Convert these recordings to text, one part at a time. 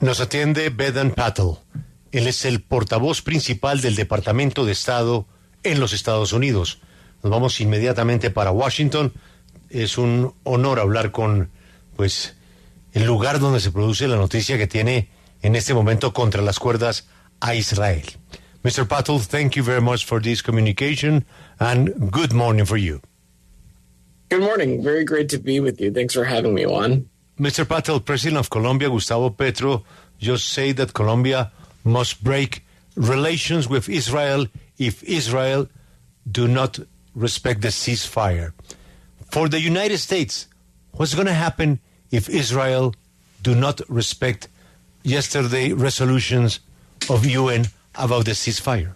Nos atiende Vedant Patel. Él es el portavoz principal del Departamento de Estado en los Estados Unidos. Nos vamos inmediatamente para Washington. Es un honor hablar con, pues, el lugar donde se produce la noticia que tiene en este momento contra las cuerdas a Israel. Mr. Patel, thank you very much for this communication and good morning for you. Good morning. Very great to be with you. Thanks for having me, Juan. Mr. Patel, President of Colombia, Gustavo Petro, just said that Colombia must break relations with Israel if Israel do not respect the ceasefire. For the United States, what's going to happen if Israel do not respect yesterday resolutions of UN about the ceasefire?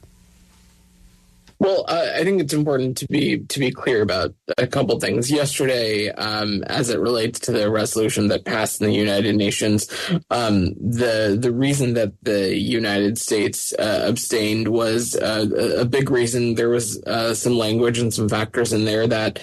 Well, I think it's important to be clear about a couple things. Yesterday, as it relates to the resolution that passed in the United Nations, the reason that the United States abstained was a big reason. There was some language and some factors in there that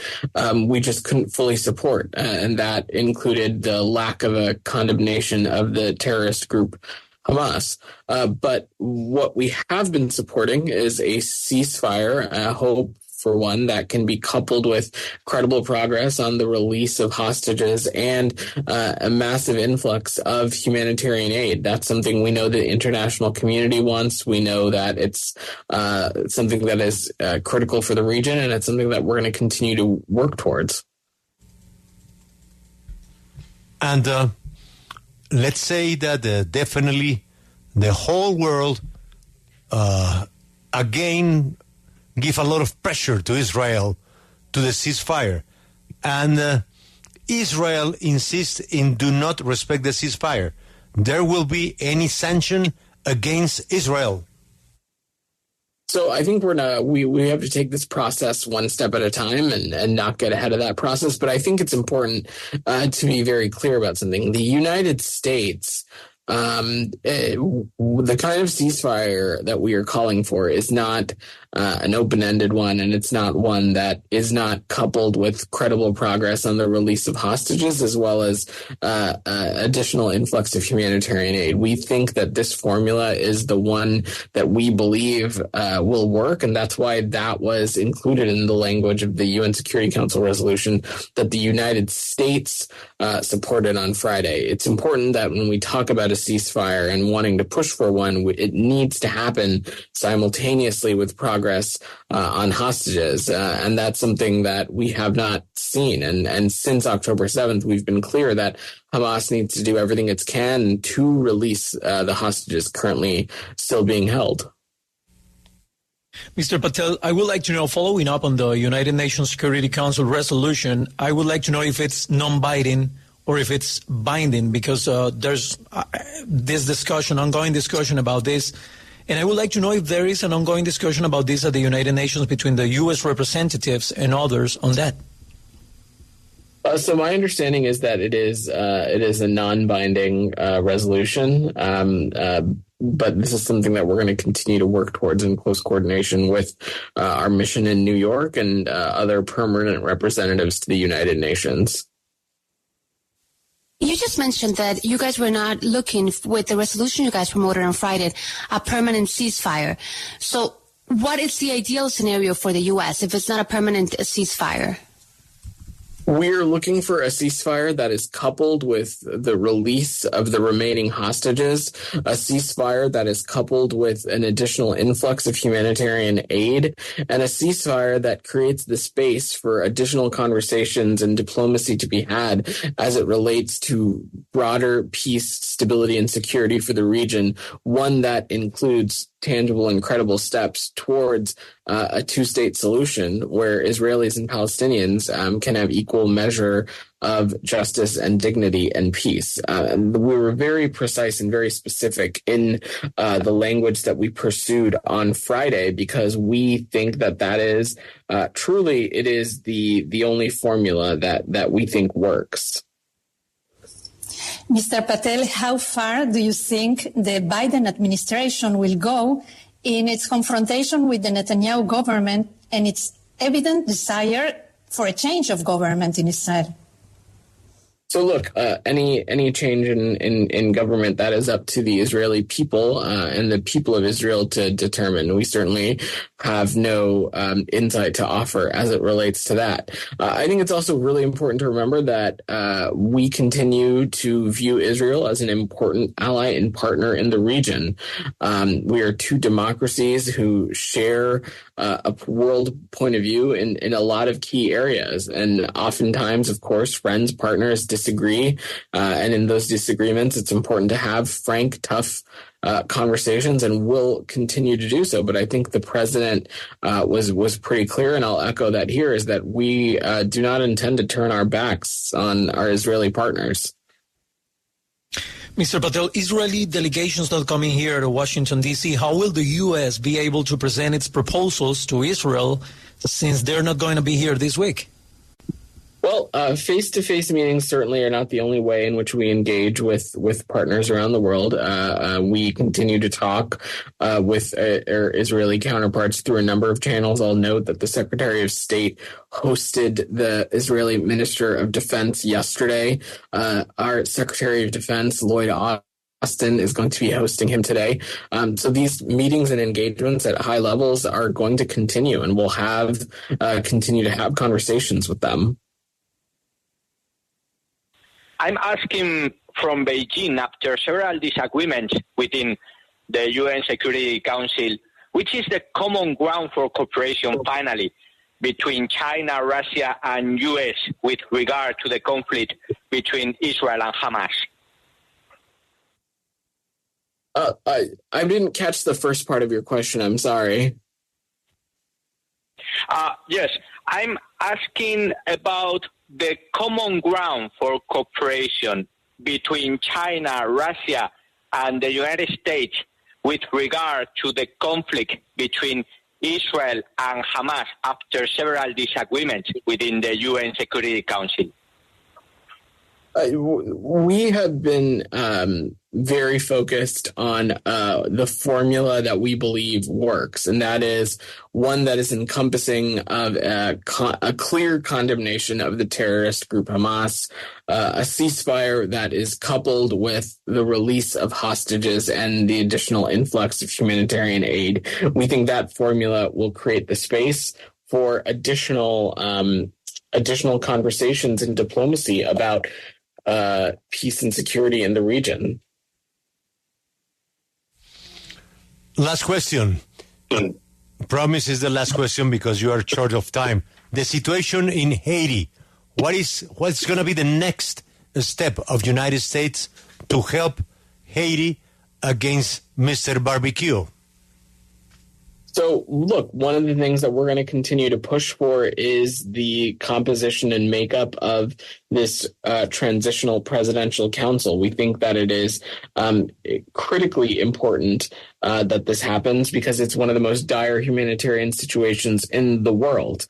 we just couldn't fully support, and that included the lack of a condemnation of the terrorist group Hamas. But what we have been supporting is a ceasefire, a hope for one that can be coupled with credible progress on the release of hostages and a massive influx of humanitarian aid. That's something we know the international community wants. We know that it's something that is critical for the region, and it's something that we're going to continue to work towards. And let's say that definitely the whole world again give a lot of pressure to Israel to the ceasefire. And Israel insists in do not respect the ceasefire. There will be any sanction against Israel. So I think we have to take this process one step at a time and not get ahead of that process. But I think it's important to be very clear about something. The United States, the kind of ceasefire that we are calling for is not an open-ended one, and it's not one that is not coupled with credible progress on the release of hostages as well as additional influx of humanitarian aid. We think that this formula is the one that we believe will work, and that's why that was included in the language of the UN Security Council resolution that the United States supported on Friday. It's important that when we talk about a ceasefire and wanting to push for one, it needs to happen simultaneously with progress on hostages. And that's something that we have not seen. And since October 7th, we've been clear that Hamas needs to do everything it can to release the hostages currently still being held. Mr. Patel, I would like to know, following up on the United Nations Security Council resolution, I would like to know if it's non-binding or if it's binding, because there's this discussion, ongoing discussion about this. And I would like to know if there is an ongoing discussion about this at the United Nations between the U.S. representatives and others on that. So my understanding is that it is a non-binding resolution, but this is something that we're going to continue to work towards in close coordination with our mission in New York and other permanent representatives to the United Nations. You just mentioned that you guys were not looking, with the resolution you guys promoted on Friday, a permanent ceasefire. So what is the ideal scenario for the U.S. if it's not a permanent ceasefire? We're looking for a ceasefire that is coupled with the release of the remaining hostages, a ceasefire that is coupled with an additional influx of humanitarian aid, and a ceasefire that creates the space for additional conversations and diplomacy to be had as it relates to broader peace, stability, and security for the region, one that includes tangible and credible steps towards a two-state solution where Israelis and Palestinians can have equal measure of justice and dignity and peace. We were very precise and very specific in the language that we pursued on Friday because we think that is truly, it is the only formula that we think works. Mr. Patel, how far do you think the Biden administration will go in its confrontation with the Netanyahu government and its evident desire for a change of government in Israel? So look, any change in government, that is up to the Israeli people and the people of Israel to determine. We certainly have no insight to offer as it relates to that. I think it's also really important to remember that we continue to view Israel as an important ally and partner in the region. We are two democracies who share a world point of view in a lot of key areas. And oftentimes, of course, friends, partners disagree. And in those disagreements, it's important to have frank, tough conversations, and will continue to do so. But I think the president was pretty clear, and I'll echo that here, is that we do not intend to turn our backs on our Israeli partners. Mr. Patel, Israeli delegations not coming here to Washington, D.C., how will the U.S. be able to present its proposals to Israel since they're not going to be here this week? Well, face-to-face meetings certainly are not the only way in which we engage with partners around the world. We continue to talk with our Israeli counterparts through a number of channels. I'll note that the Secretary of State hosted the Israeli Minister of Defense yesterday. Our Secretary of Defense, Lloyd Austin, is going to be hosting him today. So these meetings and engagements at high levels are going to continue, and we'll continue to have conversations with them. I'm asking from Beijing, after several disagreements within the UN Security Council, which is the common ground for cooperation finally between China, Russia, and US with regard to the conflict between Israel and Hamas? I didn't catch the first part of your question. I'm sorry. Yes, I'm asking about the common ground for cooperation between China, Russia, and the United States with regard to the conflict between Israel and Hamas after several disagreements within the UN Security Council. We have been very focused on the formula that we believe works, and that is one that is encompassing of a clear condemnation of the terrorist group Hamas, a ceasefire that is coupled with the release of hostages and the additional influx of humanitarian aid. We think that formula will create the space for additional conversations and diplomacy about peace and security in the region. Last question. Promise is the last question because you are short of time. The situation in Haiti. What's going to be the next step of United States to help Haiti against Mr. Barbecue? So, look, one of the things that we're going to continue to push for is the composition and makeup of this transitional presidential council. We think that it is critically important that this happens because it's one of the most dire humanitarian situations in the world.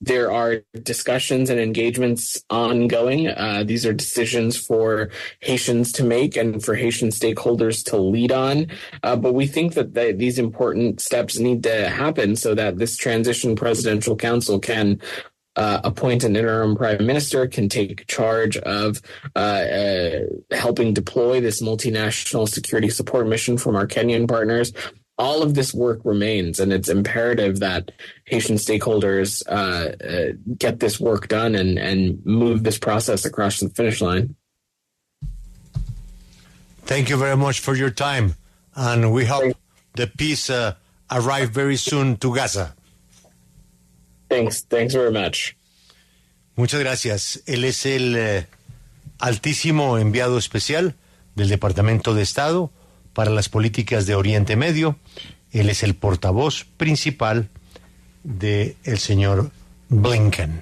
There are discussions and engagements ongoing. These are decisions for Haitians to make and for Haitian stakeholders to lead on. But we think that these important steps need to happen so that this transition presidential council can appoint an interim prime minister, can take charge of helping deploy this multinational security support mission from our Kenyan partners. All of this work remains, and it's imperative that Haitian stakeholders get this work done and move this process across the finish line. Thank you very much for your time, and we hope the peace arrive very soon to Gaza. Thanks very much. Muchas gracias. Él es el altísimo enviado especial del Departamento de Estado para las políticas de Oriente Medio. Él es el portavoz principal del señor Blinken.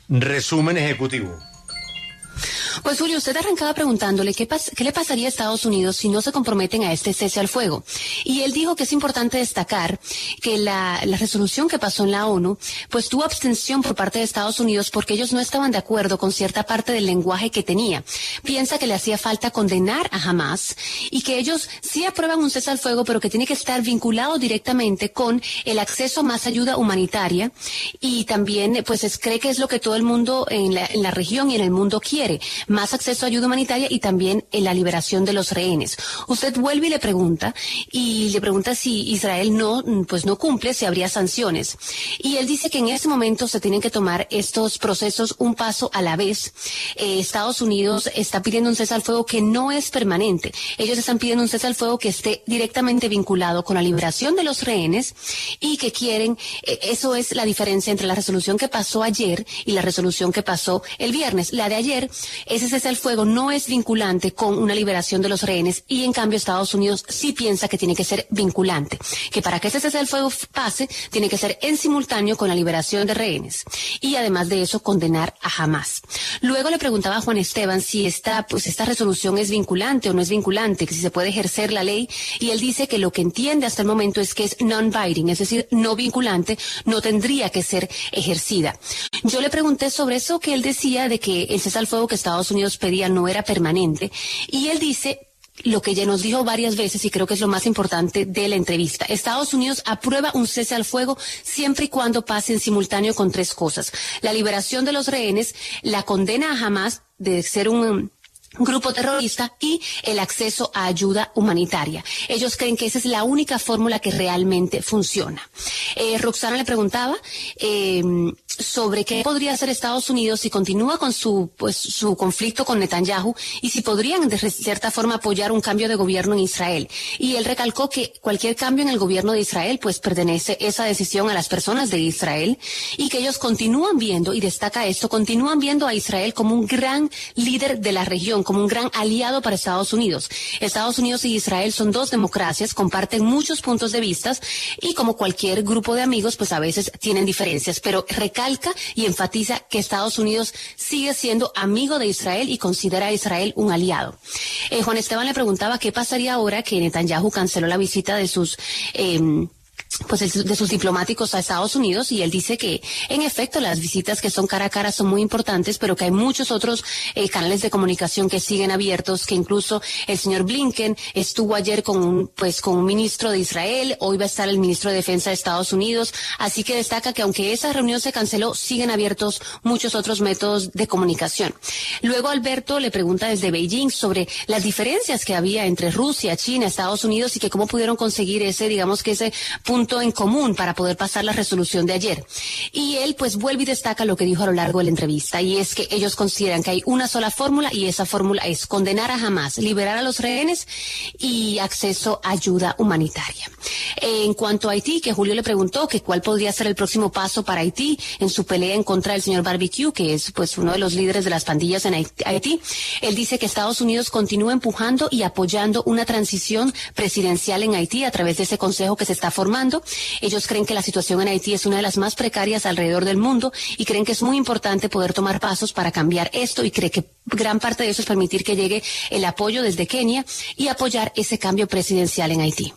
Resumen ejecutivo. Pues Julio, usted arrancaba preguntándole qué le pasaría a Estados Unidos si no se comprometen a este cese al fuego. Y él dijo que es importante destacar que la resolución que pasó en la ONU, pues tuvo abstención por parte de Estados Unidos porque ellos no estaban de acuerdo con cierta parte del lenguaje que tenía. Piensa que le hacía falta condenar a Hamas y que ellos sí aprueban un cese al fuego, pero que tiene que estar vinculado directamente con el acceso a más ayuda humanitaria, y también pues cree que es lo que todo el mundo en la región y en el mundo quiere, más acceso a ayuda humanitaria y también la liberación de los rehenes. Usted vuelve y le pregunta si Israel no cumple, si habría sanciones. Y él dice que en ese momento se tienen que tomar estos procesos un paso a la vez. Estados Unidos está pidiendo un cese al fuego que no es permanente. Ellos están pidiendo un cese al fuego que esté directamente vinculado con la liberación de los rehenes y que quieren, eso es la diferencia entre la resolución que pasó ayer y la resolución que pasó el viernes. La de ayer, ese cese al fuego no es vinculante con una liberación de los rehenes, y en cambio Estados Unidos sí piensa que tiene que ser vinculante, que para que ese cese al fuego pase tiene que ser en simultáneo con la liberación de rehenes, y además de eso condenar a Hamas. Luego le preguntaba a Juan Esteban si esta resolución es vinculante o no es vinculante, que si se puede ejercer la ley, y él dice que lo que entiende hasta el momento es que es non-binding, es decir, no vinculante, no tendría que ser ejercida. Yo le pregunté sobre eso que él decía de que el cese al fuego que Estados Unidos pedía no era permanente, y él dice lo que ya nos dijo varias veces, y creo que es lo más importante de la entrevista. Estados Unidos aprueba un cese al fuego siempre y cuando pase en simultáneo con tres cosas: la liberación de los rehenes, la condena a Hamas de ser un grupo terrorista y el acceso a ayuda humanitaria. Ellos creen que esa es la única fórmula que realmente funciona. Roxana le preguntaba sobre qué podría hacer Estados Unidos si continúa con su conflicto con Netanyahu, y si podrían de cierta forma apoyar un cambio de gobierno en Israel. Y él recalcó que cualquier cambio en el gobierno de Israel pues pertenece esa decisión a las personas de Israel, y que ellos continúan viendo, y destaca esto, continúan viendo a Israel como un gran líder de la región, como un gran aliado para Estados Unidos. Estados Unidos y Israel son dos democracias, comparten muchos puntos de vista, y como cualquier grupo de amigos, pues a veces tienen diferencias, pero recalca y enfatiza que Estados Unidos sigue siendo amigo de Israel y considera a Israel un aliado. Juan Esteban le preguntaba qué pasaría ahora que Netanyahu canceló la visita de sus diplomáticos a Estados Unidos, y él dice que en efecto las visitas que son cara a cara son muy importantes, pero que hay muchos otros canales de comunicación que siguen abiertos, que incluso el señor Blinken estuvo ayer con un ministro de Israel, hoy va a estar el ministro de Defensa de Estados Unidos, así que destaca que aunque esa reunión se canceló, siguen abiertos muchos otros métodos de comunicación. Luego Alberto le pregunta desde Beijing sobre las diferencias que había entre Rusia, China, Estados Unidos, y que cómo pudieron conseguir ese punto en común para poder pasar la resolución de ayer. Y él pues vuelve y destaca lo que dijo a lo largo de la entrevista, y es que ellos consideran que hay una sola fórmula, y esa fórmula es condenar a Hamas, liberar a los rehenes y acceso a ayuda humanitaria. En cuanto a Haití, que Julio le preguntó que cuál podría ser el próximo paso para Haití en su pelea en contra del señor Barbecue, que es pues uno de los líderes de las pandillas en Haití, él dice que Estados Unidos continúa empujando y apoyando una transición presidencial en Haití a través de ese consejo que se está formando. Ellos creen que la situación en Haití es una de las más precarias alrededor del mundo, y creen que es muy importante poder tomar pasos para cambiar esto, y cree que gran parte de eso es permitir que llegue el apoyo desde Kenia y apoyar ese cambio presidencial en Haití.